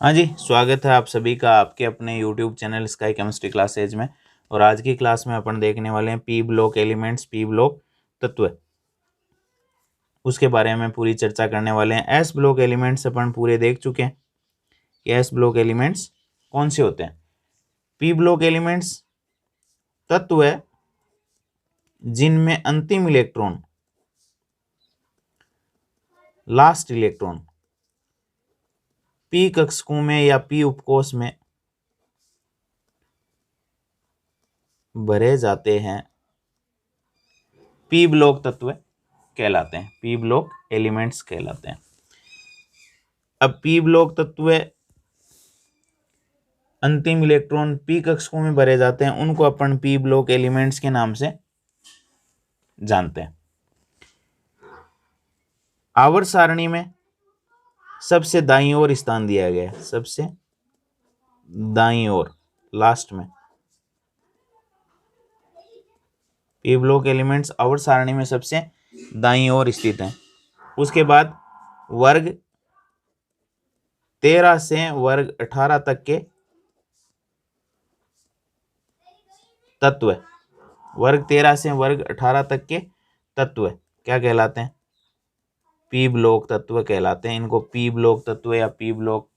हाँ जी, स्वागत है आप सभी का आपके अपने YouTube channel sky chemistry classes में। और आज की क्लास में अपन देखने वाले हैं P block elements, P block तत्व, उसके बारे में पूरी चर्चा करने वाले हैं। एस ब्लॉक एलिमेंट्स अपन पूरे देख चुके हैं कि एस ब्लॉक एलिमेंट्स कौन से होते हैं। पी ब्लॉक एलिमेंट्स तत्व है जिनमें अंतिम इलेक्ट्रॉन, लास्ट इलेक्ट्रॉन पी कक्षकों में या पी उपकोष में भरे जाते हैं, पी ब्लॉक तत्व कहलाते हैं, पी ब्लॉक एलिमेंट्स कहलाते हैं। अब पी ब्लॉक तत्व अंतिम इलेक्ट्रॉन पी कक्षकों में भरे जाते हैं, उनको अपन पी ब्लॉक एलिमेंट्स के नाम से जानते हैं। आवर्त सारणी में सबसे दाईं ओर स्थान दिया गया है, सबसे दाईं ओर लास्ट में पी ब्लॉक एलिमेंट्स आवर्त सारणी में सबसे दाईं ओर स्थित हैं। उसके बाद वर्ग 13 से वर्ग 18 तक के तत्व, वर्ग 13 से वर्ग 18 तक के तत्व क्या कहलाते हैं? पी ब्लॉक तत्व कहलाते हैं। इनको पी ब्लॉक तत्व या पी ब्लॉक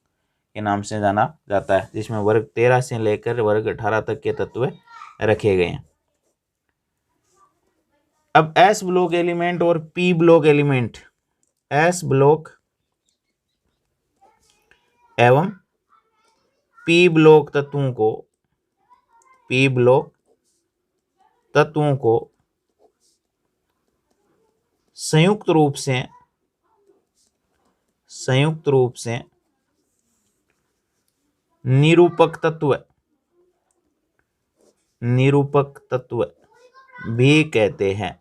के नाम से जाना जाता है, जिसमें वर्ग 13 से लेकर वर्ग 18 तक के तत्व रखे गए हैं। अब एस ब्लॉक एलिमेंट और P block element, S block एवं पी ब्लॉक तत्वों को, पी ब्लॉक तत्वों को संयुक्त रूप से निरूपक तत्व भी कहते हैं।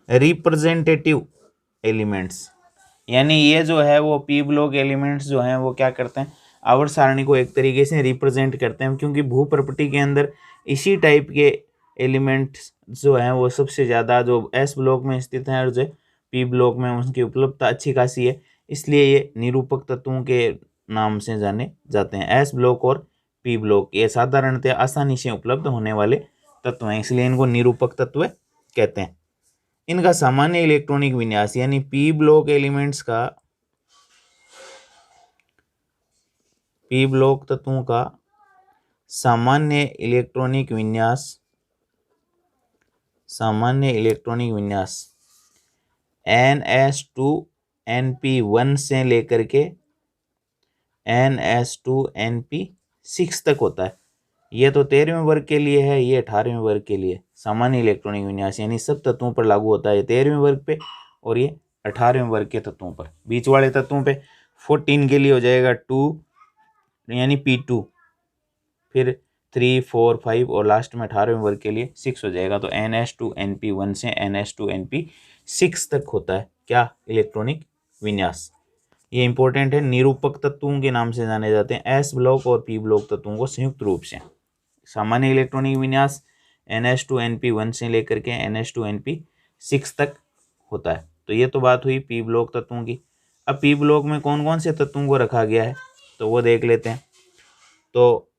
रिप्रेजेंटेटिव एलिमेंट्स, यानी ये जो है वो पी ब्लॉक एलिमेंट्स जो हैं वो क्या करते हैं, आवर्त सारणी को एक तरीके से रिप्रेजेंट करते हैं, क्योंकि भू प्रॉपर्टी के अंदर इसी टाइप के एलिमेंट्स जो हैं वो सबसे ज़्यादा जो एस ब्लॉक में स्थित हैं और जो पी ब्लॉक में उनकी उपलब्धता अच्छी खासी है, इसलिए ये निरूपक तत्वों के नाम से जाने जाते हैं। एस ब्लॉक और पी ब्लॉक ये साधारणतः आसानी से उपलब्ध होने वाले तत्व हैं, इसलिए इनको निरूपक तत्व कहते हैं। इनका सामान्य इलेक्ट्रॉनिक विन्यास, यानी पी ब्लॉक एलिमेंट्स का, पी ब्लॉक तत्वों का सामान्य इलेक्ट्रॉनिक विन्यास NS2 NP1 से लेकर के NS2 NP6 तक होता है। ये तो 13वें वर्ग के लिए है, ये 18वें वर्ग के लिए। सामान्य इलेक्ट्रॉनिक विन्यास यानी सब तत्वों पर लागू होता है, 13वें वर्ग पे और ये 18वें वर्ग के तत्वों पर। बीच वाले तत्वों पे 14 के लिए हो जाएगा 2 यानी P2, फिर 3 4 5 और लास्ट में 18वें वर्ग के लिए 6 हो जाएगा। तो NS2 NP1 से NS2 NP6 तक होता है क्या, इलेक्ट्रॉनिक विन्यास। ये इंपॉर्टेंट है, निरूपक तत्वों के नाम से जाने जाते हैं एस ब्लॉक और पी ब्लॉक तत्वों को संयुक्त रूप से। सामान्य इलेक्ट्रॉनिक विन्यास NS2 NP1 से लेकर के NS2 NP6 तक होता है। तो ये तो बात हुई पी ब्लॉक तत्वों की। अब पी ब्लॉक में कौन कौन से तत्वों को रखा गया है तो वो देख लेते हैं। तो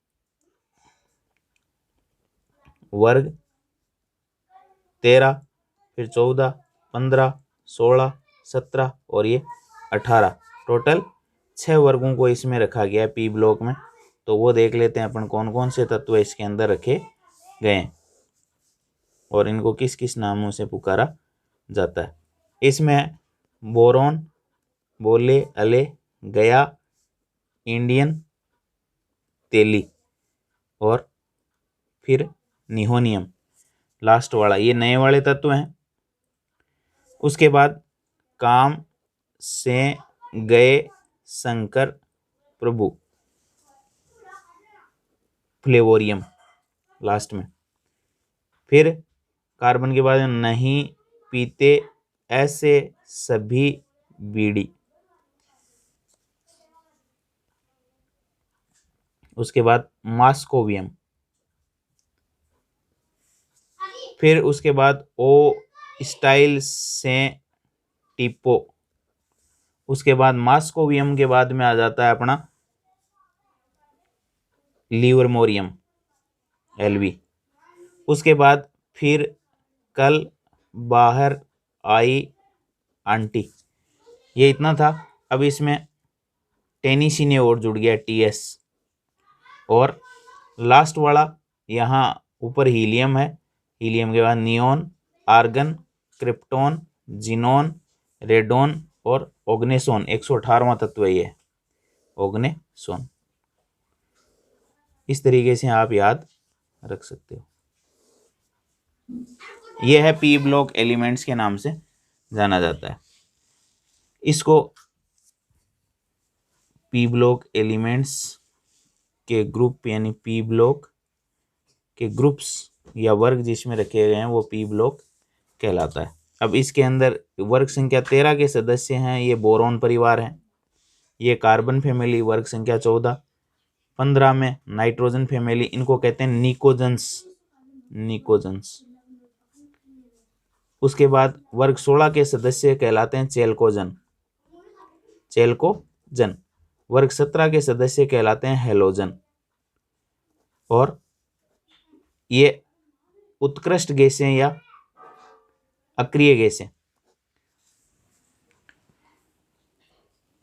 वर्ग 13, फिर 14, 15, 16, 17 और ये 18, टोटल 6 वर्गों को इसमें रखा गया है पी ब्लॉक में। तो वो देख लेते हैं अपन कौन कौन से तत्व इसके अंदर रखे गए हैं और इनको किस किस नामों से पुकारा जाता है। इसमें बोरॉन, बोले, अले, गया, इंडियन तेली और फिर निहोनियम लास्ट वाला, ये नए वाले तत्व हैं। उसके बाद काम से गए शंकर प्रभु, फ्लेवोरियम लास्ट में। फिर कार्बन के बाद नहीं पीते ऐसे सभी बीड़ी। उसके बाद मास्कोवियम। फिर उसके बाद ओ स्टाइल से टिपो उसके बाद मास्कोवियम के बाद में आ जाता है अपना लिवरमोरियम Lv। उसके बाद फिर कल बाहर आई आंटी, ये इतना था। अब इसमें टेनिसिने और जुड़ गया Ts, और लास्ट वाला यहाँ ऊपर हीलियम है, हीलियम के बाद neon, argon, krypton, xenon, radon और ओग्नेसोन। 118वां तत्व है ये ओग्नेसोन। इस तरीके से आप याद रख सकते हो। यह है पी ब्लॉक एलिमेंट्स के नाम से जाना जाता है। इसको पी ब्लॉक एलिमेंट्स के ग्रुप यानी पी ब्लॉक के ग्रुप्स या वर्ग जिसमें रखे गए हैं वो पी ब्लॉक कहलाता है। अब इसके अंदर वर्ग संख्या 13 के सदस्य हैं, ये बोरोन परिवार है। ये कार्बन फैमिली वर्ग संख्या 14। 15 में नाइट्रोजन फैमिली, इनको कहते हैं निकोजन्स, निकोजन्स। उसके बाद वर्ग 16 के सदस्य कहलाते हैं चेल्कोजन, चेल्कोजन। वर्ग 17 के सदस्य कहलाते हैं हेलोजन। और ये उत्कृष्ट गैसें या अक्रिय गैसें,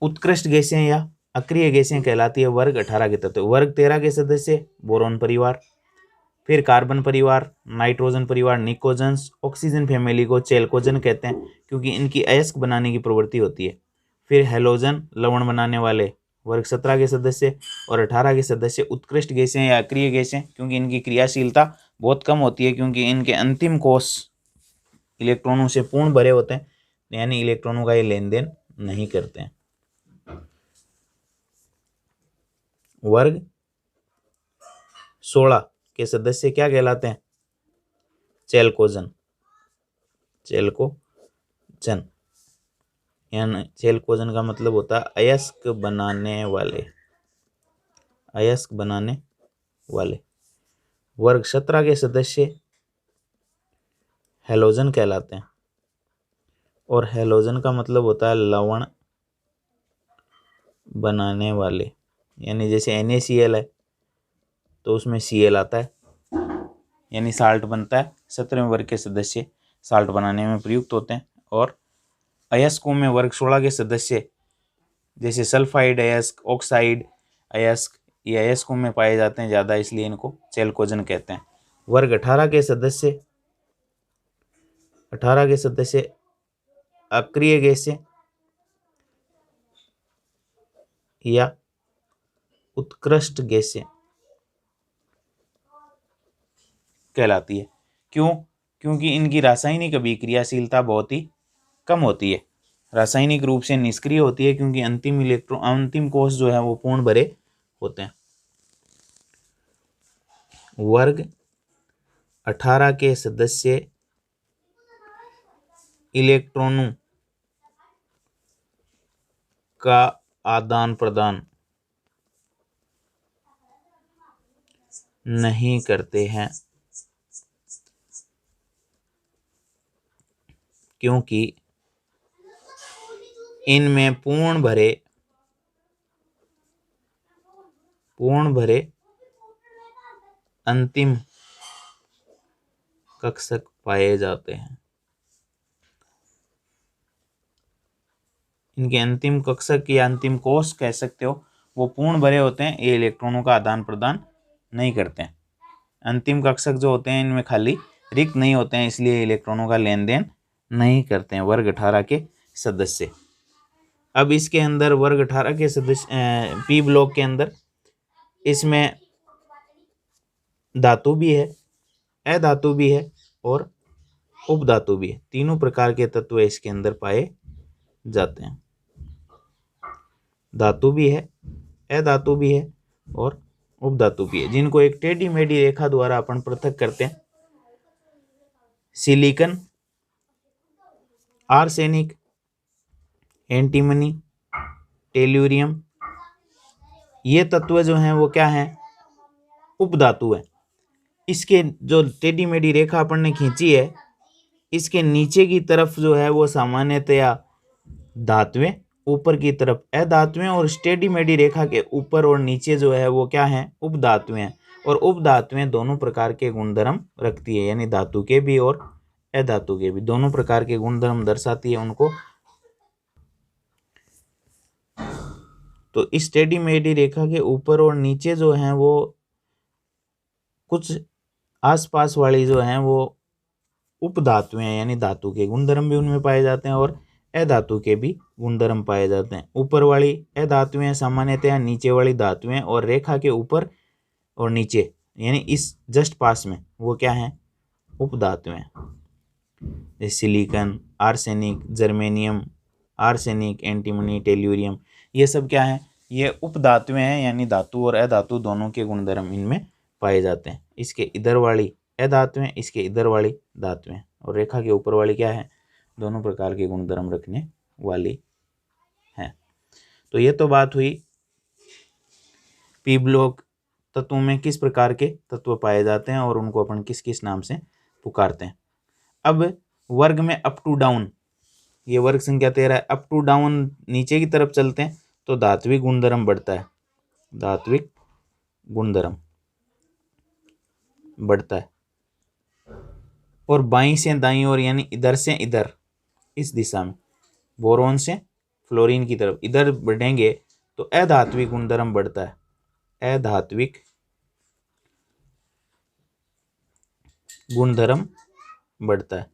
उत्कृष्ट गैसें या अक्रिय गैसें कहलाती है वर्ग 18 के तत्व। वर्ग 13 के सदस्य बोरोन परिवार, फिर कार्बन परिवार, नाइट्रोजन परिवार निकोजन्स। ऑक्सीजन फैमिली को चेल्कोजन कहते हैं क्योंकि इनकी अयस्क बनाने की प्रवृत्ति होती है। फिर हेलोजन लवण बनाने वाले वर्ग 17 के सदस्य, और 18 के सदस्य उत्कृष्ट गैसें या अक्रिय गैसें क्योंकि इनकी क्रियाशीलता बहुत कम होती है, क्योंकि इनके अंतिम कोष इलेक्ट्रॉनों से पूर्ण भरे होते हैं, यानी इलेक्ट्रॉनों का ये लेन देन नहीं करते हैं। वर्ग 16 के सदस्य क्या कहलाते हैं? चेल्कोजन, चेल्कोजन। यानी चेल्कोजन का मतलब होता है अयस्क बनाने वाले, अयस्क बनाने वाले। वर्ग 17 के सदस्य हेलोजन कहलाते हैं, और हेलोजन का मतलब होता है लवण बनाने वाले। यानी जैसे NaCl है तो उसमें Cl आता है, यानी साल्ट बनता है। 17वें वर्ग के सदस्य साल्ट बनाने में प्रयुक्त होते हैं। और अयस्कों में वर्ग 16 के सदस्य जैसे सल्फाइड अयस्क, ऑक्साइड अयस्क, ये अयस्कों में पाए जाते हैं ज़्यादा, इसलिए इनको चेल्कोजन कहते हैं। वर्ग 18 के सदस्य, 18 के सदस्य अक्रिय गैसें या उत्कृष्ट गैसें कहलाती है। क्यों? क्योंकि इनकी रासायनिक अभिक्रियाशीलता बहुत ही कम होती है, रासायनिक रूप से निष्क्रिय होती है, क्योंकि अंतिम कोष जो है वो पूर्ण भरे होते हैं। वर्ग 18 के सदस्य इलेक्ट्रॉनों का आदान प्रदान नहीं करते हैं, क्योंकि इनमें पूर्ण भरे अंतिम कक्षक पाए जाते हैं। इनके अंतिम कक्षक या अंतिम कोष कह सकते हो, वो पूर्ण भरे होते हैं, ये इलेक्ट्रॉनों का आदान प्रदान नहीं करते हैं। अंतिम कक्षक जो होते हैं इनमें खाली रिक्त नहीं होते हैं, इसलिए इलेक्ट्रॉनों का लेन देन नहीं करते हैं वर्ग 18 के सदस्य। अब इसके अंदर वर्ग 18 के सदस्य पी ब्लॉक के अंदर इसमें धातु भी है, अधातु भी है और उपधातु भी है। तीनों प्रकार के तत्व इसके अंदर पाए जाते हैं। धातु भी है, अधातु भी है और उपधातु भी है, जिनको एक टेढ़ी मेढ़ी रेखा द्वारा अपन पृथक करते हैं। सिलिकन, आर्सेनिक, एंटीमनी, टेल्यूरियम, ये तत्व जो हैं वो क्या हैं? उपधातु है। इसके जो टेढ़ी मेढ़ी रेखा अपन ने खींची है, इसके नीचे की तरफ जो है वो सामान्यतया धातुएं ऊपर की तरफ अधातुएं और स्टेडी मेडी रेखा के ऊपर और नीचे जो है वो क्या है, उपधातुएं। और उपधातुएं दोनों प्रकार के गुणधर्म रखती है, यानी धातु के भी और अधातु के भी दोनों प्रकार के गुणधर्म दर्शाती है उनको। तो इस टेढ़ी मेढ़ी रेखा के ऊपर और नीचे जो है वो कुछ आसपास वाली जो है वो उपधातुएं यानी धातु के गुणधर्म भी उनमें पाए जाते हैं और अधातु के भी गुणधर्म पाए जाते हैं। ऊपर वाली अधातुएं सामान्यतया नीचे वाली धातुएं और रेखा के ऊपर और नीचे यानी इस जस्ट पास में वो क्या है, उपधातुएं। जैसे silicon, arsenic, germanium, arsenic, antimony, tellurium, ये सब क्या है, ये उपधातुएं हैं यानी धातु और अधातु दोनों के गुणधर्म इनमें पाए जाते हैं। इसके इधर वाली अधातुएं, इसके इधर वाली धातुएं, और रेखा के ऊपर वाली क्या है, दोनों प्रकार के गुणधर्म रखने वाली है। तो ये तो बात हुई पी ब्लॉक तत्वों में किस प्रकार के तत्व पाए जाते हैं और उनको अपन किस किस नाम से पुकारते हैं। अब वर्ग में अप टू डाउन, ये वर्ग संख्या 13 है। अप टू डाउन नीचे की तरफ चलते हैं तो धात्विक गुणधर्म बढ़ता है, धात्विक गुणधर्म बढ़ता है। और बाईं से दाईं ओर यानी इधर से इधर इस दिशा में बोरोन से फ्लोरीन की तरफ इधर बढ़ेंगे तो अधात्विक गुणधर्म बढ़ता है, अधात्विक गुणधर्म बढ़ता है,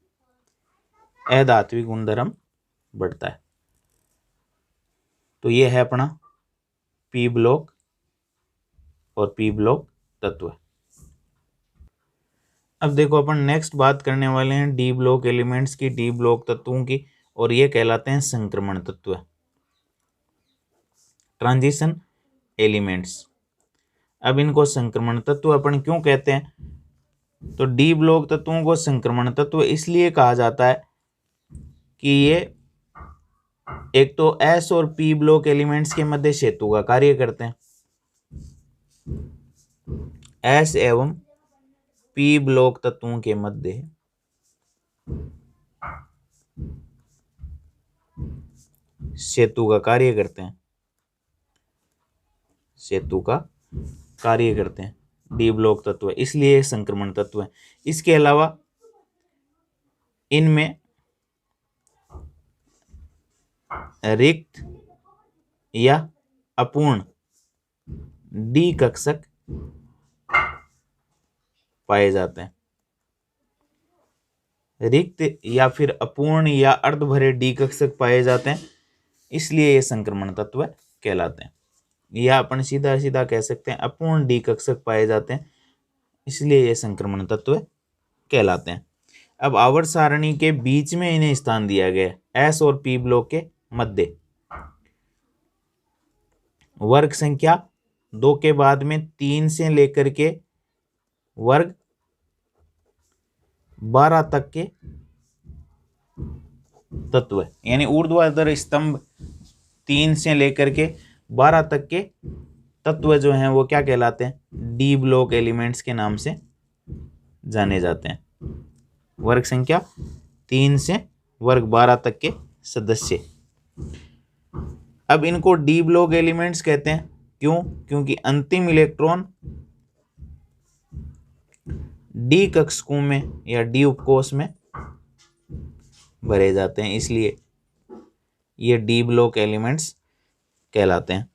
अधात्विक गुणधर्म बढ़ता है। तो ये है अपना पी ब्लॉक और पी ब्लॉक तत्व। अब देखो अपन नेक्स्ट बात करने वाले हैं डी ब्लॉक एलिमेंट्स की, डी ब्लॉक तत्वों की, और ये कहलाते हैं संक्रमण तत्व, ट्रांजिशन एलिमेंट्स। अब इनको संक्रमण तत्व अपन क्यों कहते हैं, तो डी ब्लॉक तत्वों को संक्रमण तत्व इसलिए कहा जाता है कि ये एक तो एस और पी ब्लॉक एलिमेंट्स के मध्य सेतु का कार्य करते हैं। एस एवं पी ब्लॉक तत्वों के मध्य सेतु का कार्य करते हैं, सेतु का कार्य करते हैं डी ब्लॉक तत्व, इसलिए संक्रमण तत्व है। इसके अलावा इनमें रिक्त या अपूर्ण डी कक्षक पाए जाते हैं, रिक्त या फिर अपूर्ण या अर्धभरे डी कक्षक पाए जाते हैं, इसलिए ये संक्रमण तत्व कहलाते हैं। या अपन सीधा सीधा कह सकते हैं अपूर्ण डी कक्षक पाए जाते हैं, इसलिए ये संक्रमण तत्व कहलाते हैं। अब आवर्त सारणी के बीच में इन्हें स्थान दिया गया है, एस और पी ब्लॉक के मध्य। वर्ग संख्या 2 के बाद में 3 से लेकर के वर्ग 12 तक के तत्व, यानी ऊर्ध्वाधर स्तंभ 3 से लेकर के 12 तक के तत्व जो हैं वो क्या कहलाते हैं, डी ब्लॉक एलिमेंट्स के नाम से जाने जाते हैं। वर्ग संख्या 3 से वर्ग 12 तक के सदस्य। अब इनको डी ब्लॉक एलिमेंट्स कहते हैं, क्यों, क्योंकि अंतिम इलेक्ट्रॉन डी कक्षकों में या डी उपकोष में भरे जाते हैं, इसलिए ये डी ब्लॉक एलिमेंट्स कहलाते हैं।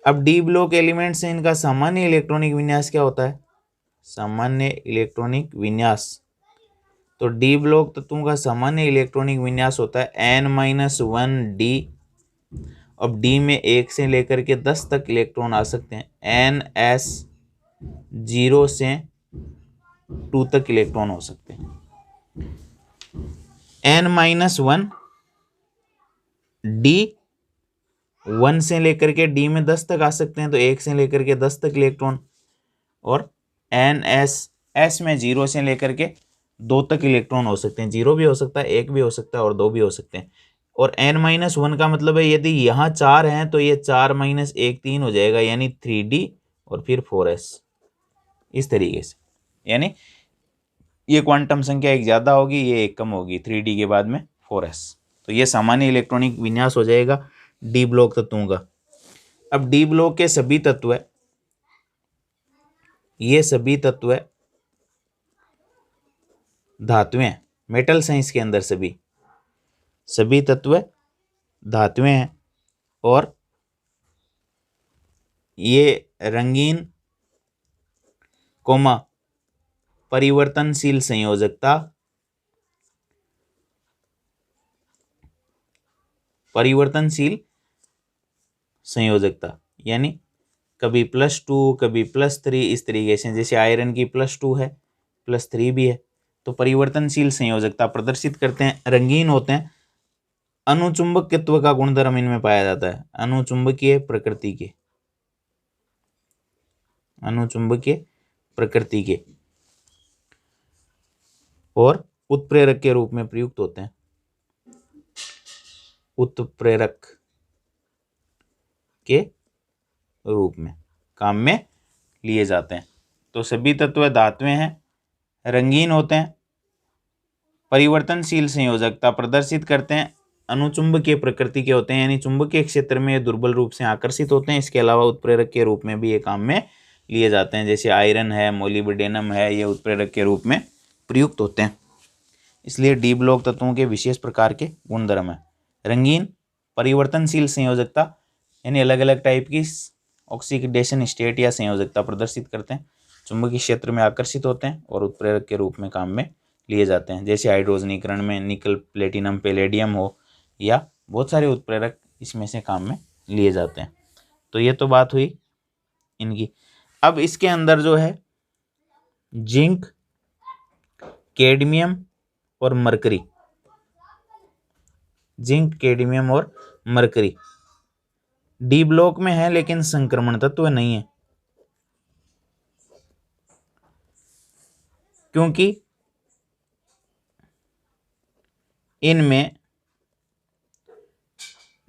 अब डी ब्लॉक एलिमेंट्स से इनका सामान्य इलेक्ट्रॉनिक विन्यास क्या होता है, सामान्य इलेक्ट्रॉनिक विन्यास। तो डी ब्लॉक तत्वों का सामान्य इलेक्ट्रॉनिक विन्यास होता है n-1d। अब डी में 1 से लेकर के 10 तक इलेक्ट्रॉन आ सकते हैं, ns 0 से 2 तक इलेक्ट्रॉन हो सकते हैं। n-1 डी 1 से लेकर के डी में 10 तक आ सकते हैं, तो 1 से लेकर के 10 तक इलेक्ट्रॉन। और ns s में 0 से लेकर के 2 तक इलेक्ट्रॉन हो सकते हैं, 0 भी हो सकता है, 1 भी हो सकता है और 2 भी हो सकते हैं। और n-1 का मतलब है यदि यहाँ 4 हैं तो ये 4 - 1 3 हो जाएगा, यानी 3d और फिर 4s, इस तरीके से। यानी ये क्वांटम संख्या एक ज़्यादा होगी, ये एक कम होगी, 3d के बाद में 4s। तो ये सामान्य इलेक्ट्रॉनिक विन्यास हो जाएगा डी ब्लॉक तत्वों का। अब डी ब्लॉक के सभी तत्व, ये सभी तत्व धातुएं, मेटल साइंस के अंदर सभी तत्व धातुएं हैं और ये रंगीन कोमा परिवर्तनशील संयोजकता, परिवर्तनशील संयोजकता यानी कभी +2 कभी +3 इस तरीके से, जैसे आयरन की +2 है +3 भी है, तो परिवर्तनशील संयोजकता प्रदर्शित करते हैं, रंगीन होते हैं। अनुचुंबकत्व का गुणधर्म इनमें पाया जाता है, अनुचुंबकीय प्रकृति के, अनुचुंबकीय प्रकृति के, और उत्प्रेरक के रूप में प्रयुक्त होते हैं, उत्प्रेरक के रूप में काम में लिए जाते हैं। तो सभी तत्व धातुएं हैं, रंगीन होते हैं, परिवर्तनशील संयोजकता प्रदर्शित करते हैं, अनुचुंबकीय प्रकृति के होते हैं यानी चुंबकीय क्षेत्र में दुर्बल रूप से आकर्षित होते हैं। इसके अलावा उत्प्रेरक के रूप में भी ये काम में लिए जाते हैं, जैसे आयरन है, मोलिब्डेनम है, ये उत्प्रेरक के रूप में प्रयुक्त होते हैं। इसलिए डी ब्लॉक तत्वों के विशेष प्रकार के गुणधर्म है, रंगीन, परिवर्तनशील संयोजकता यानी अलग अलग टाइप की ऑक्सीडेशन स्टेट या संयोजकता प्रदर्शित करते हैं, चुंबकीय क्षेत्र में आकर्षित होते हैं और उत्प्रेरक के रूप में काम में लिए जाते हैं, जैसे हाइड्रोजनीकरण में निकल, प्लेटिनम, पैलेडियम हो, या बहुत सारे उत्प्रेरक इसमें से काम में लिए जाते हैं। तो ये तो बात हुई इनकी। अब इसके अंदर जो है जिंक, कैडमियम और मरकरी, जिंक, कैडमियम और मरकरी डी ब्लॉक में है लेकिन संक्रमण तत्व नहीं है, क्योंकि इनमें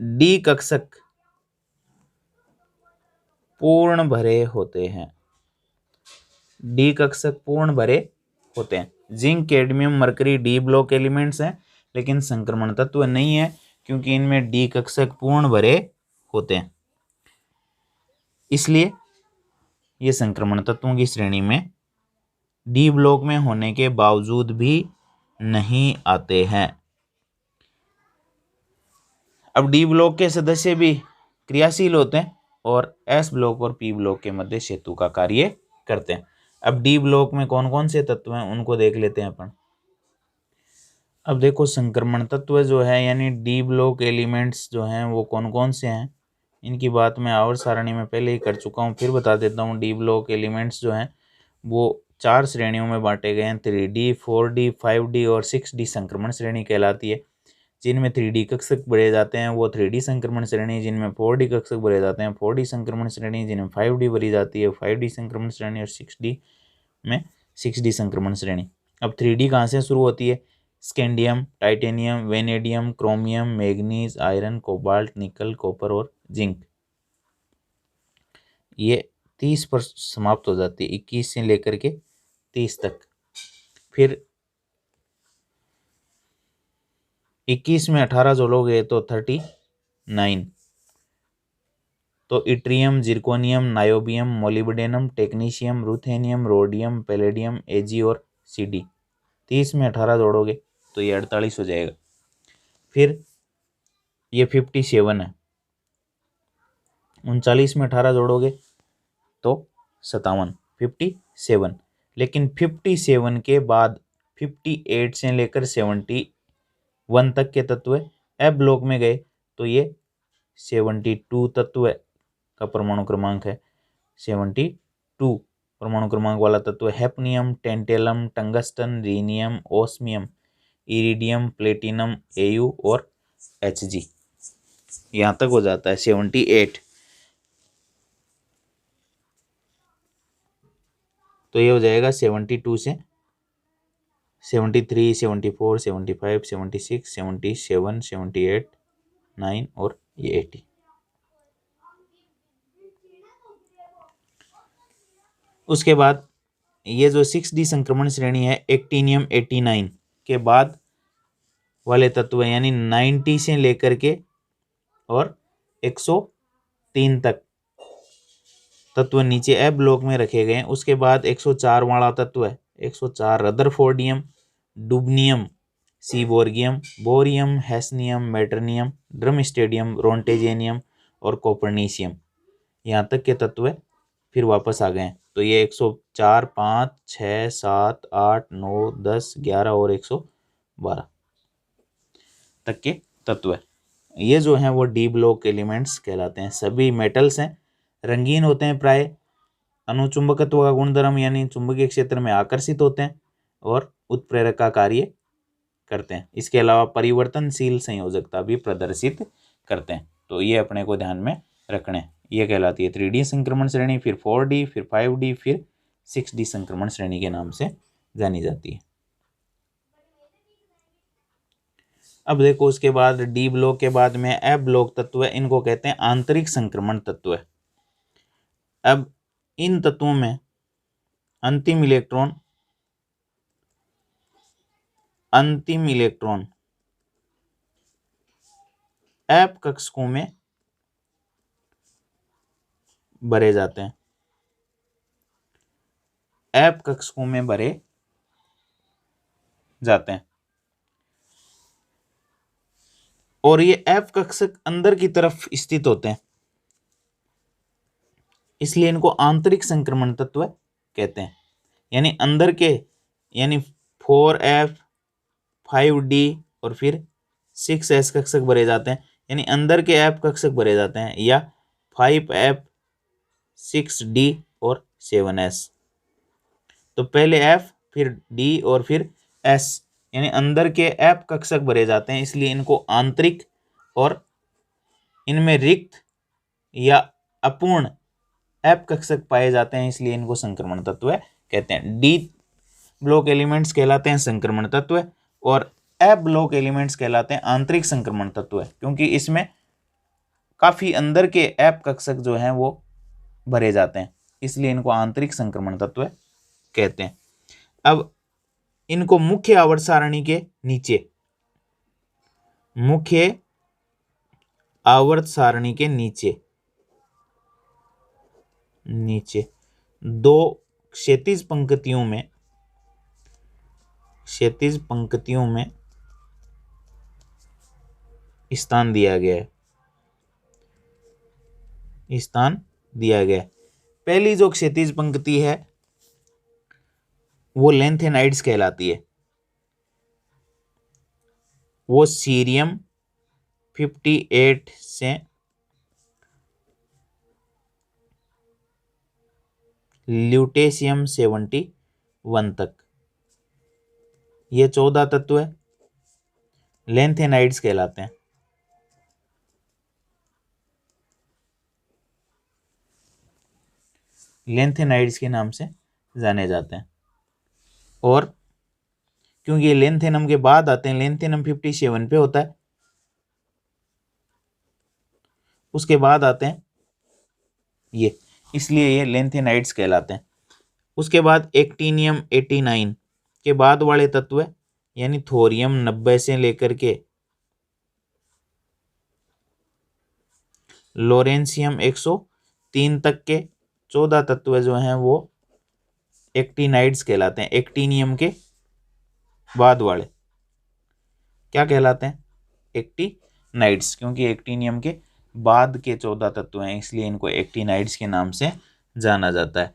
डी कक्षक पूर्ण भरे होते हैं, डी कक्षक पूर्ण भरे होते हैं। Zinc, cadmium, mercury D block elements हैं लेकिन संक्रमण तत्व नहीं है, क्योंकि इनमें डी कक्षक पूर्ण भरे होते हैं, इसलिए ये संक्रमण तत्वों की श्रेणी में डी ब्लॉक में होने के बावजूद भी नहीं आते हैं। अब डी ब्लॉक के सदस्य भी क्रियाशील होते हैं और एस ब्लॉक और पी ब्लॉक के मध्य सेतु का कार्य करते हैं। अब डी ब्लॉक में कौन कौन से तत्व हैं उनको देख लेते हैं अपन। अब देखो संक्रमण तत्व जो है यानी डी ब्लॉक एलिमेंट्स जो हैं वो कौन कौन से हैं, इनकी बात मैं आवर्त सारणी में पहले ही कर चुका हूँ, फिर बता देता हूँ। डी ब्लॉक एलिमेंट्स जो हैं वो 4 श्रेणियों में बांटे गए हैं, 3D, 4D, 5D और 6D संक्रमण श्रेणी कहलाती है। जिनमें 3D कक्षक भरे जाते हैं वो 3D संक्रमण श्रेणी, जिनमें 4D कक्षक भरे जाते हैं 4D संक्रमण श्रेणी, जिनमें 5D भरी जाती है 5D संक्रमण श्रेणी और 6D में 6D संक्रमण श्रेणी। अब 3D कहाँ से शुरू होती है? Scandium, titanium, vanadium, chromium, manganese, iron, cobalt, निकल, कॉपर और जिंक, ये 30 पर समाप्त हो जाती है, 21 से लेकर के 30 तक। फिर 21 में 18 जोड़ोगे तो 39, तो yttrium, zirconium, niobium, molybdenum, technetium, ruthenium, rhodium, palladium, A G C. 30 में 18 जोड़ोगे तो ये 48 हो जाएगा। फिर ये 57 है, 39 में 18 जोड़ोगे तो 57, 57। लेकिन 57 के बाद 58 से लेकर 71 तक के तत्व एफ ब्लॉक में गए तो ये 72 तत्व का परमाणु क्रमांक है। 72 परमाणु क्रमांक वाला तत्व hafnium, tantalum, tungsten, rhenium, osmium, iridium, platinum, A U H, G तक हो जाता है 78। तो ये हो जाएगा 72 से 73, 74, 75, 76, 77, 78, 9 और ये 80। उसके बाद ये जो 6D संक्रमण श्रेणी है एक्टिनियम 89 के बाद वाले तत्व यानी 90 से लेकर के और 103 तक तत्व नीचे ए ब्लॉक में रखे गए हैं। उसके बाद 104 वाला तत्व है 104 रदरफोर्डियम, डुबनियम, सीबोर्गियम, बोरियम, हैस्नियम, मेटर्नियम, ड्रमस्टेडियम, रोंटेजेनियम और कोपर्निशियम। यहाँ तक के तत्व फिर वापस आ गए हैं। तो ये 104, 5, 6, 7, 8, 9, 10, 11 और 112 तक के तत्व है। ये जो हैं वो डी ब्लॉक एलिमेंट्स कहलाते हैं। सभी मेटल्स हैं, रंगीन होते हैं, प्राय अनुचुंबकत्व का गुणधर्म यानी चुंबकीय क्षेत्र में आकर्षित होते हैं और उत्प्रेरक का कार्य करते हैं। इसके अलावा परिवर्तनशील संयोजकता भी प्रदर्शित करते हैं। तो ये अपने को ध्यान में रखना है। ये कहलाती है 3D संक्रमण श्रेणी, फिर 4D, फिर 5D, फिर 6D संक्रमण श्रेणी के नाम से जानी जाती है। अब देखो उसके बाद डी ब्लॉक के बाद में एफ ब्लॉक तत्व है, इनको कहते हैं आंतरिक संक्रमण तत्व है। अब इन तत्वों में अंतिम इलेक्ट्रॉन एफ कक्षकों में भरे जाते हैं, एफ कक्षकों में भरे जाते हैं और ये एफ कक्षक अंदर की तरफ स्थित होते हैं, इसलिए इनको आंतरिक संक्रमण तत्व कहते हैं। यानी अंदर के यानी 4F, 5D और फिर 6S कक्षक भरे जाते हैं, यानी अंदर के F कक्षक भरे जाते हैं, या 5F, 6D और 7S। तो पहले F फिर D और फिर S, यानी अंदर के F कक्षक भरे जाते हैं, इसलिए इनको आंतरिक, और इनमें रिक्त या अपूर्ण एफ कक्षक पाए जाते हैं, इसलिए इनको संक्रमण तत्व कहते हैं। डी ब्लॉक एलिमेंट्स कहलाते हैं संक्रमण तत्व और एफ ब्लॉक एलिमेंट्स कहलाते हैं आंतरिक संक्रमण तत्व, क्योंकि इसमें काफी अंदर के एफ कक्षक जो हैं वो भरे जाते हैं, इसलिए इनको आंतरिक संक्रमण तत्व कहते हैं। अब इनको मुख्य आवर्त सारणी के नीचे, मुख्य आवर्त सारणी के नीचे दो क्षैतिज पंक्तियों में स्थान दिया गया है। पहली जो क्षैतिज पंक्ति है वो लेंथेनाइड्स कहलाती है, वो सीरियम 58 से ल्यूटेशियम 71 तक, ये 14 तत्व है, लेंथेनाइड्स कहलाते हैं। लेंथेनाइड्स के नाम से जाने जाते हैं। और क्योंकि ये लेंथेनम के बाद आते हैं, लेंथेनम 57 पे होता है, उसके बाद आते हैं ये, इसलिए ये लेंथेनाइड्स कहलाते हैं। उसके बाद एक्टिनियम 89 के बाद वाले तत्व यानी थोरियम 90 से लेकर के लोरेंशियम 103 तक के 14 तत्व जो हैं वो एक्टिनाइड्स कहलाते हैं। एक्टिनियम के बाद वाले क्या कहलाते हैं? एक्टिनाइड्स, क्योंकि एक्टिनियम के बाद के 14 तत्व हैं, इसलिए इनको एक्टिनाइड्स के नाम से जाना जाता है।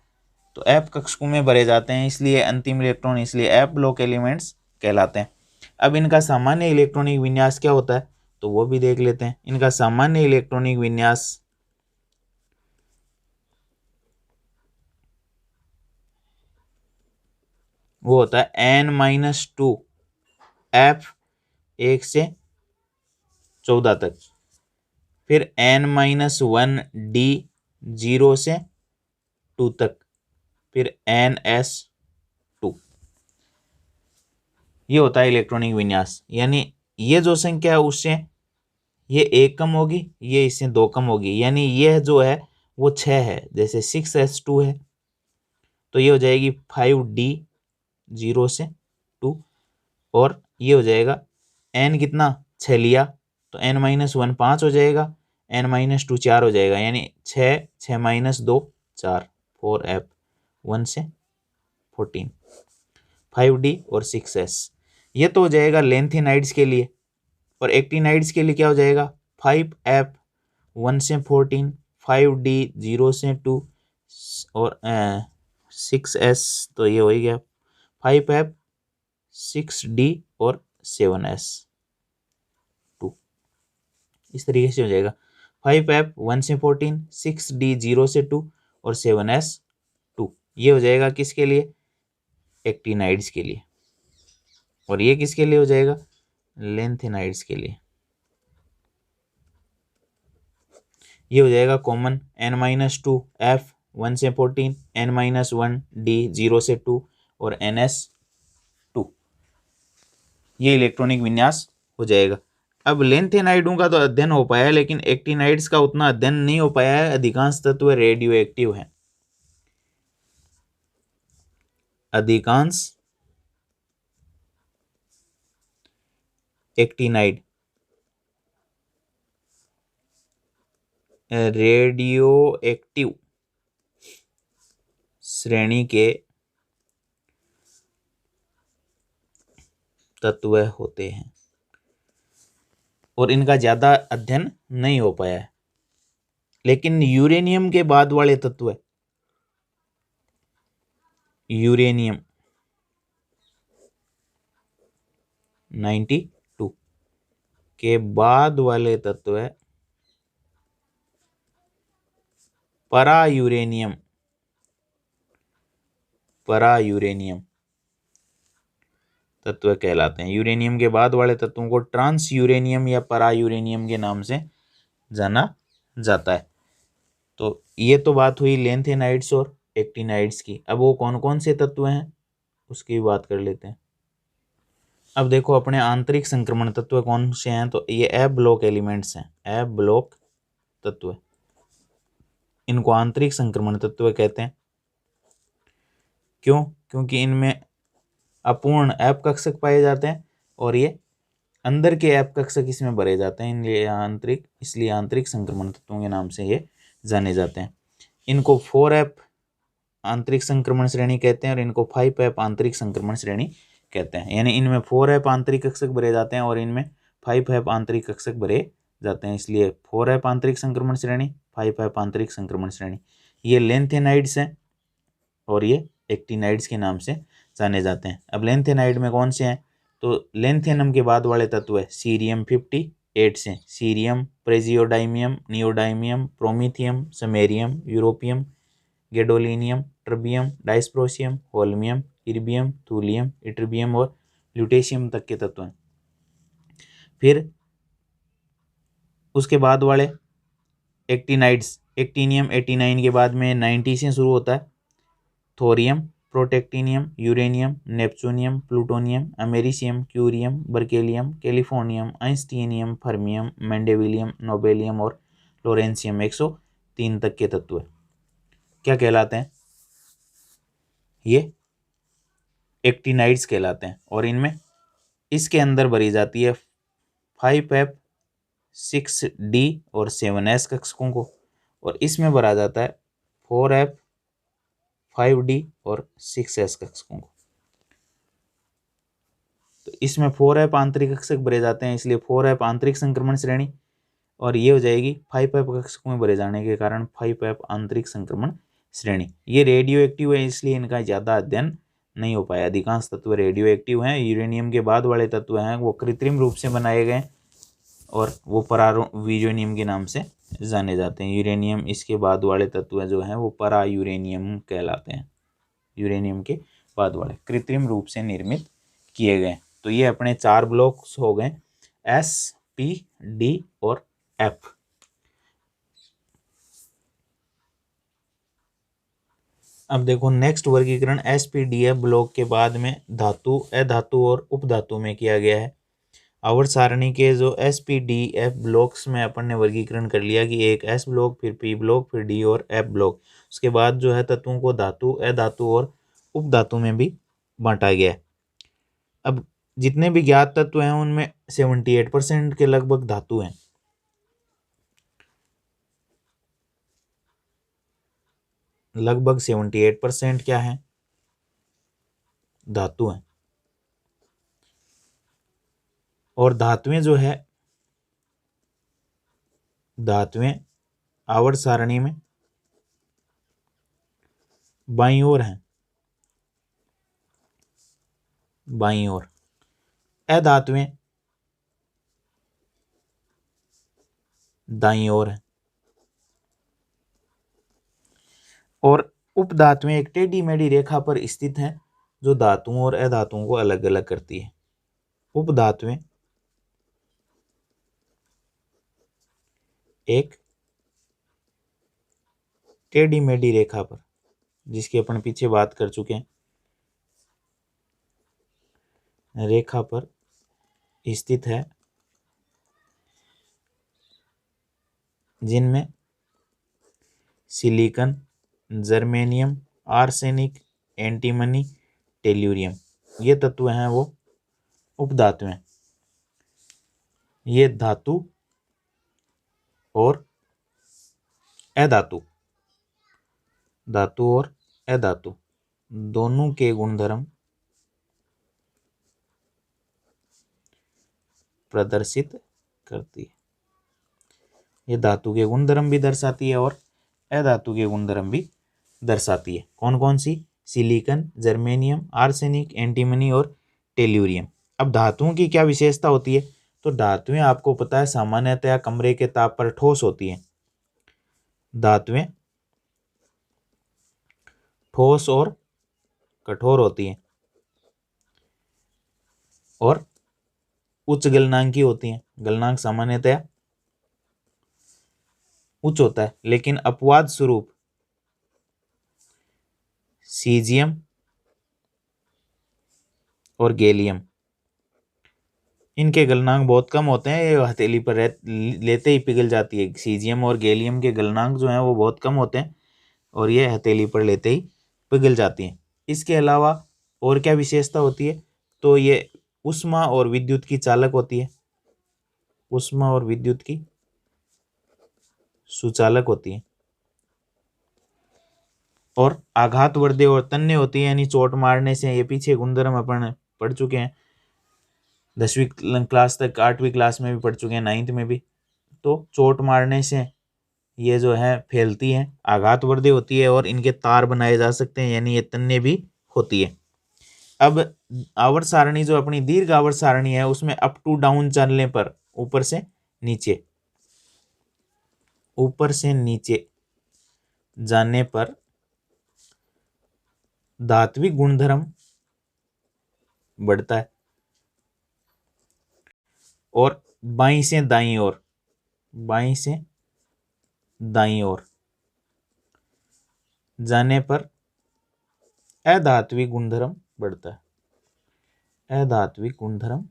तो एफ कक्षकों में भरे जाते हैं, इसलिए अंतिम इलेक्ट्रॉन, इसलिए एफ ब्लॉक एलिमेंट्स कहलाते हैं। अब इनका सामान्य इलेक्ट्रॉनिक विन्यास क्या होता है तो वो भी देख लेते हैं। इनका सामान्य इलेक्ट्रॉनिक विन्यास वो होता है N-2 F 1 से 14 तक, फिर N-1 D 0 से 2 तक, फिर NS2। ये होता है इलेक्ट्रॉनिक विन्यास। यानी ये जो संख्या है उससे ये 1 कम होगी, ये इससे 2 कम होगी, यानी यह जो है वो 6 है। जैसे 6s2 है तो ये हो जाएगी 5D 0 से 2, और ये हो जाएगा n कितना 6 लिया तो n-1 5 हो जाएगा, n-2 4 हो जाएगा, यानी 6 6 - 2 4 4f 1 से 14 5d और 6s। ये तो हो जाएगा लेंथेनाइड्स के लिए। और एक्टिनाइड्स के लिए क्या हो जाएगा 5f 1 से 14 5d 0 से 2 और 6s, तो ये हो ही गया 5f 6d और 7s 2। इस तरीके से हो जाएगा 5f 1 से 14 6d 0 से 2 और 7s 2। ये हो जाएगा किसके लिए एक्टिनाइड्स के लिए। और ये किसके लिए हो जाएगा लेंथेनाइड्स के लिए। ये हो जाएगा कॉमन n-2 f 1 से 14 n-1 d 0 से 2 और ns 2। ये इलेक्ट्रॉनिक विन्यास हो जाएगा। अब लेंथेनाइडों का तो अध्ययन हो पाया है, लेकिन एक्टिनाइड्स का उतना अध्ययन नहीं हो पाया है। अधिकांश तत्व रेडियो एक्टिव हैं। अधिकांश एक्टिनाइड रेडियो एक्टिव श्रेणी के तत्व होते हैं और इनका ज्यादा अध्ययन नहीं हो पाया है। लेकिन यूरेनियम के बाद वाले तत्व, यूरेनियम 92 के बाद वाले तत्व परा यूरेनियम, परा यूरेनियम तत्व कहलाते हैं। यूरेनियम के बाद वाले तत्वों को ट्रांस यूरेनियम या परा यूरेनियम के नाम से जाना जाता है। तो ये तो बात हुई लेंथेनाइड्स और एक्टिनाइड्स की। अब वो कौन कौन से तत्व हैं उसकी भी बात कर लेते हैं। अब देखो अपने आंतरिक संक्रमण तत्व कौन से हैं, तो ये ए ब्लॉक एलिमेंट्स हैं, ए ब्लॉक तत्व। इनको आंतरिक संक्रमण तत्व कहते हैं। क्यों? क्योंकि इनमें अपूर्ण ऐप कक्षक पाए जाते हैं और ये अंदर के ऐप कक्षक इसमें भरे जाते हैं, इसलिए आंतरिक संक्रमण तत्वों के नाम से ये जाने जाते हैं। इनको 4f आंतरिक संक्रमण श्रेणी कहते हैं और इनको 5f आंतरिक संक्रमण श्रेणी कहते हैं। यानी इनमें 4f आंतरिक कक्षक भरे जाते हैं और इनमें 5f आंतरिक कक्षक भरे जाते हैं, इसलिए 4f आंतरिक संक्रमण श्रेणी, 5f आंतरिक संक्रमण श्रेणी। ये लेंथेनाइड्स हैं और ये एक्टिनाइड्स के नाम से जाने जाते हैं। अब लेंथेनाइड में कौन से हैं, तो लेंथेनम के बाद वाले तत्व है सीरियम 58 से, cerium, praseodymium, neodymium, promethium, samarium, europium, gadolinium, terbium, dysprosium, holmium, erbium, thulium, ytterbium और ल्यूटेशियम तक के तत्व हैं। फिर उसके बाद वाले एक्टिनाइड्स, एक्टिनियम 89 के बाद में 90 से शुरू होता है, thorium, protactinium, uranium, neptunium, plutonium, americium, curium, berkelium, californium, einsteinium, fermium, mendelevium, nobelium और लोरेंसियम 103 तक के तत्व क्या कहलाते हैं, ये एक्टिनाइड्स कहलाते हैं। और इनमें इसके अंदर भरी जाती है 5f 6d और 7s कक्षकों को, और इसमें भरा जाता है 4f 5d और 6s कक्षकों को। तो इसमें 4f आंतरिक कक्षक भरे जाते हैं, इसलिए 4f आंतरिक संक्रमण श्रेणी, और ये हो जाएगी 5f कक्षकों में भरे जाने के कारण 5f आंतरिक संक्रमण श्रेणी। ये रेडियो एक्टिव है, इसलिए इनका ज़्यादा अध्ययन नहीं हो पाया। अधिकांश तत्व रेडियो एक्टिव हैं। यूरेनियम के बाद वाले तत्व हैं वो कृत्रिम रूप से बनाए गए और वो परायूरेनियम के नाम से जाने जाते हैं। यूरेनियम इसके बाद वाले तत्व जो हैं वो परा यूरेनियम कहलाते हैं। यूरेनियम के बाद वाले कृत्रिम रूप से निर्मित किए गए। तो ये अपने 4 ब्लॉक्स हो गए, S, P, D और F। अब देखो नेक्स्ट वर्गीकरण SPDF ब्लॉक के बाद में धातु, अधातु और उपधातु में किया गया है। आवर्त सारणी के जो SPDF ब्लॉक्स में अपन ने वर्गीकरण कर लिया कि एक S ब्लॉक, फिर P ब्लॉक, फिर D और F ब्लॉक। उसके बाद जो है तत्वों को धातु, अधातु और उपधातु में भी बांटा गया है। अब जितने भी ज्ञात तत्व हैं उनमें 78% के लगभग धातु हैं। लगभग 78% क्या है, धातु हैं। और धातुएं जो है, धातुएं आवर्त सारणी में बाईं ओर हैं, बाईं ओर। अधातुएं दाईं ओर हैं। और उपधातुएं एक टेढ़ी मेढ़ी रेखा पर स्थित हैं जो धातुओं और अधातुओं को अलग अलग करती है। उपधातुएं एक टेढ़ी मेढ़ी रेखा पर, जिसकी अपन पीछे बात कर चुके हैं, रेखा पर स्थित है, जिनमें silicon, germanium, arsenic, antimony, tellurium ये तत्व हैं वो उपधातु हैं। ये धातु और अधातु, धातु और अधातु दोनों के गुणधर्म प्रदर्शित करती है। ये धातु के गुणधर्म भी दर्शाती है और अधातु के गुणधर्म भी दर्शाती है। कौन कौन सी? सिलिकॉन, जर्मेनियम, आर्सेनिक, एंटीमनी और टेल्यूरियम। अब धातुओं की क्या विशेषता होती है? तो धातुएं आपको पता है सामान्यतया कमरे के ताप पर ठोस होती हैं। धातुएं ठोस और कठोर होती हैं और उच्च गलनांकी होती हैं। गलनांक सामान्यतया उच्च होता है, लेकिन अपवाद स्वरूप सीजियम और गैलियम इनके गलनांक बहुत कम होते हैं। ये हथेली पर लेते ही पिघल जाती है। सीजियम और गैलियम के गलनांक जो हैं वो बहुत कम होते हैं और ये हथेली पर लेते ही पिघल जाती हैं। इसके अलावा और क्या विशेषता होती है? तो ये ऊष्मा और विद्युत की चालक होती है। ऊष्मा और विद्युत की सुचालक होती है और आघातवर्धक और तन्य होती है, यानी चोट मारने से। ये पीछे गुणधर्म अपन पढ़ चुके हैं 10वीं क्लास तक, 8वीं क्लास में भी पढ़ चुके हैं, 9th में भी। तो चोट मारने से ये जो है फैलती है, आघातवर्धक होती है और इनके तार बनाए जा सकते हैं, यानी ये तन्य भी होती है। अब आवर्त सारणी जो अपनी दीर्घ आवर्त सारणी है उसमें अप टू डाउन चलने पर, ऊपर से नीचे, ऊपर से नीचे जाने पर धात्विक गुणधर्म बढ़ता है और बाईं से दाईं ओर, बाईं से दाईं ओर जाने पर अधात्विक गुणधर्म बढ़ता है। अधात्विक गुणधर्म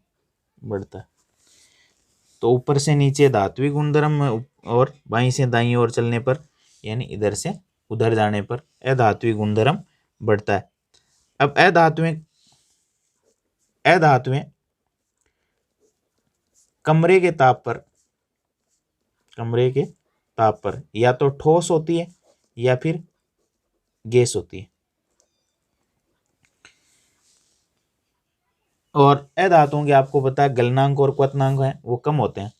बढ़ता है। तो ऊपर से नीचे धात्विक गुणधर्म और बाईं से दाईं ओर चलने पर, यानी इधर से उधर जाने पर अधात्विक गुणधर्म बढ़ता है। अब अधातुएं कमरे के ताप पर, कमरे के ताप पर या तो ठोस होती है या फिर गैस होती है। और अधातुओं के आपको पता है गलनांक और क्वथनांक है वो कम होते हैं।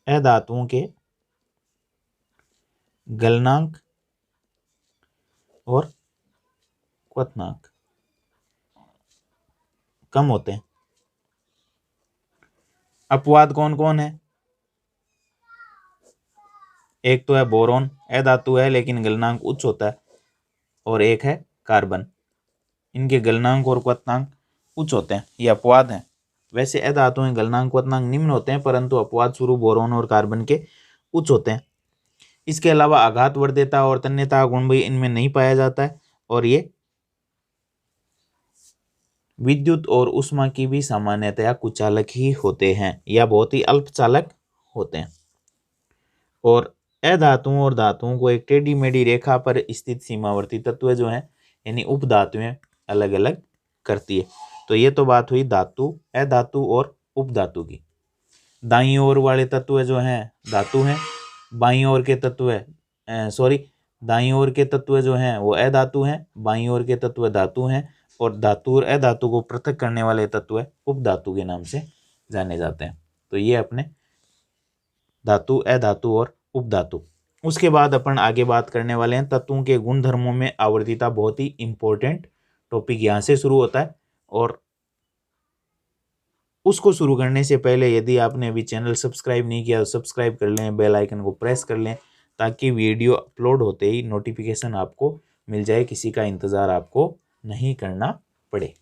अधातुओं के गलनांक और क्वथनांक कम होते हैं। अपवाद कौन कौन है? एक तो है बोरोन, अधातु है लेकिन गलनांक उच्च होता है, और एक है कार्बन, इनके गलनांक और क्वथनांक उच्च होते हैं। ये अपवाद हैं। वैसे अधातुओं में गलनांक क्वथनांक निम्न होते हैं, परंतु अपवाद स्वरूप बोरोन और कार्बन के उच्च होते हैं। इसके अलावा आघातवर्धकता और तन्यता गुण भी इनमें नहीं पाया जाता है, और ये विद्युत और ऊष्मा की भी सामान्यतया कुचालक ही होते हैं या बहुत ही अल्पचालक होते हैं। और अधातुओं और धातुओं को एक टेढ़ी मेढ़ी रेखा पर स्थित सीमावर्ती तत्व जो हैं, यानी उपधातुएं अलग अलग करती है। तो ये तो बात हुई धातु, अधातु और उपधातु की। दाईं ओर वाले तत्व जो हैं धातु हैं, बाईं ओर के तत्व दाईं ओर के तत्व जो हैं वो अधातु हैं, बाईं ओर के तत्व धातु हैं, और धातु और अधातु को पृथक करने वाले तत्व उपधातु के नाम से जाने जाते हैं। तो ये अपने धातु, अधातु और उपधातु। उसके बाद अपन आगे बात करने वाले हैं तत्वों के गुण धर्मों में आवर्तीता। बहुत ही इंपॉर्टेंट टॉपिक यहाँ से शुरू होता है, और उसको शुरू करने से पहले यदि आपने अभी चैनल सब्सक्राइब नहीं किया तो सब्सक्राइब कर लें, बेल आइकन को प्रेस कर लें, ताकि वीडियो अपलोड होते ही नोटिफिकेशन आपको मिल जाए, किसी का इंतज़ार आपको नहीं करना पड़े।